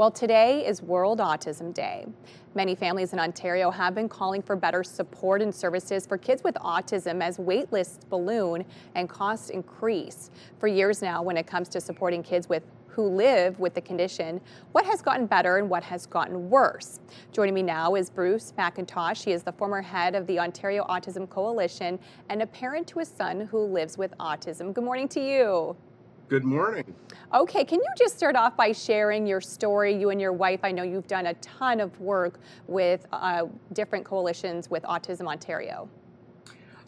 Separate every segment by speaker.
Speaker 1: Well, today is World Autism Day. Many families in Ontario have been calling for better support and services for kids with autism as wait lists balloon and costs increase. For years now, when it comes to supporting kids who live with the condition, what has gotten better and what has gotten worse? Joining me now is Bruce MacIntosh. He is the former head of the Ontario Autism Coalition and a parent to a son who lives with autism. Good morning to you.
Speaker 2: Good morning.
Speaker 1: Okay, can you just start off by sharing your story, you and your wife? I know you've done a ton of work with different coalitions with Autism Ontario.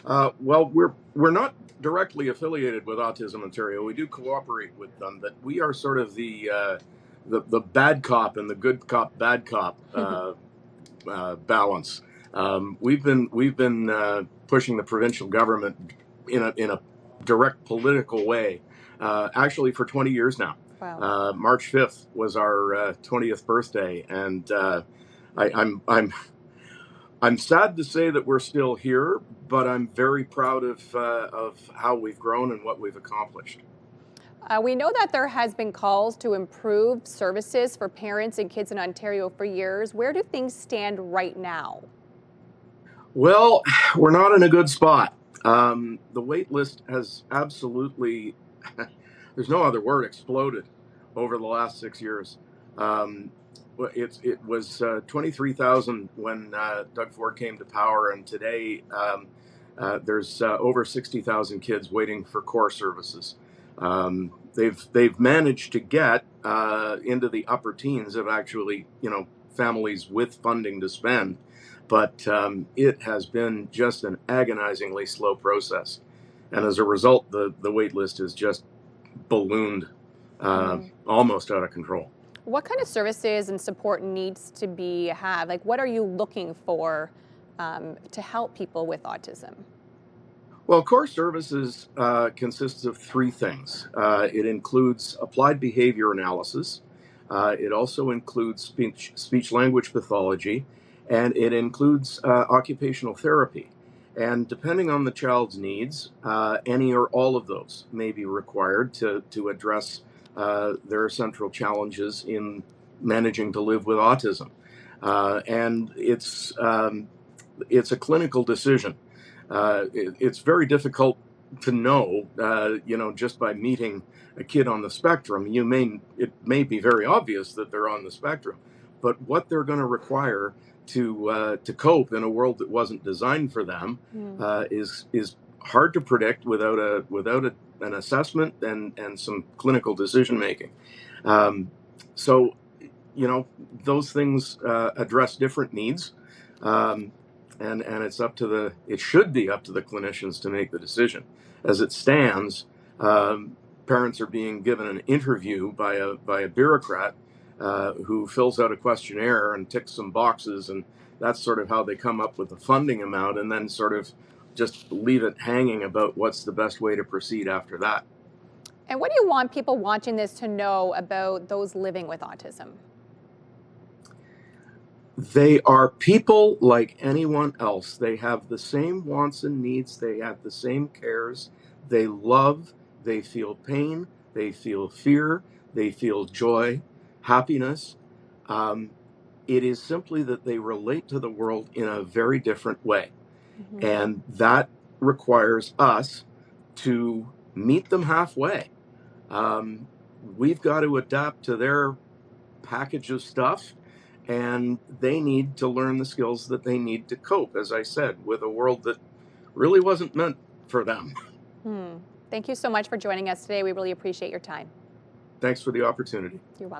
Speaker 2: Well, we're not directly affiliated with Autism Ontario. We do cooperate with them, but we are sort of the bad cop and the good cop, bad cop balance. We've been pushing the provincial government in a direct political way, actually for 20 years now.
Speaker 1: Wow.
Speaker 2: March 5th was our 20th birthday, and I'm sad to say that we're still here, but I'm very proud of how we've grown and what we've accomplished.
Speaker 1: We know that there has been calls to improve services for parents and kids in Ontario for years. Where do things stand right now?
Speaker 2: Well, we're not in a good spot. The wait list has absolutely, there's no other word, exploded over the last 6 years. It was 23,000 when Doug Ford came to power, and today there's over 60,000 kids waiting for core services. They've managed to get into the upper teens of actually, families with funding to spend, but it has been just an agonizingly slow process, and as a result, the wait list is just ballooned, almost out of control.
Speaker 1: What kind of services and support needs to have? Like, what are you looking for to help people with autism?
Speaker 2: Well, core services consists of three things. It includes applied behavior analysis. It also includes speech language pathology, and it includes occupational therapy. And depending on the child's needs, any or all of those may be required to address their central challenges in managing to live with autism. And it's a clinical decision. It's very difficult to know, just by meeting a kid on the spectrum. It may be very obvious that they're on the spectrum, but what they're going to require to cope in a world that wasn't designed for them is hard to predict without an assessment and some clinical decision making. So, those things address different needs. And it should be up to the clinicians to make the decision. As it stands, parents are being given an interview by a bureaucrat who fills out a questionnaire and ticks some boxes, and that's sort of how they come up with the funding amount, and then sort of just leave it hanging about what's the best way to proceed after that.
Speaker 1: And what do you want people watching this to know about those living with autism?
Speaker 2: They are people like anyone else. They have the same wants and needs. They have the same cares. They love, they feel pain, they feel fear, they feel joy, happiness. It is simply that they relate to the world in a very different way.
Speaker 1: Mm-hmm.
Speaker 2: And that requires us to meet them halfway. We've got to adapt to their package of stuff, and they need to learn the skills that they need to cope, as I said, with a world that really wasn't meant for them.
Speaker 1: Thank you so much for joining us today. We really appreciate your time.
Speaker 2: Thanks for the opportunity.
Speaker 1: You're welcome.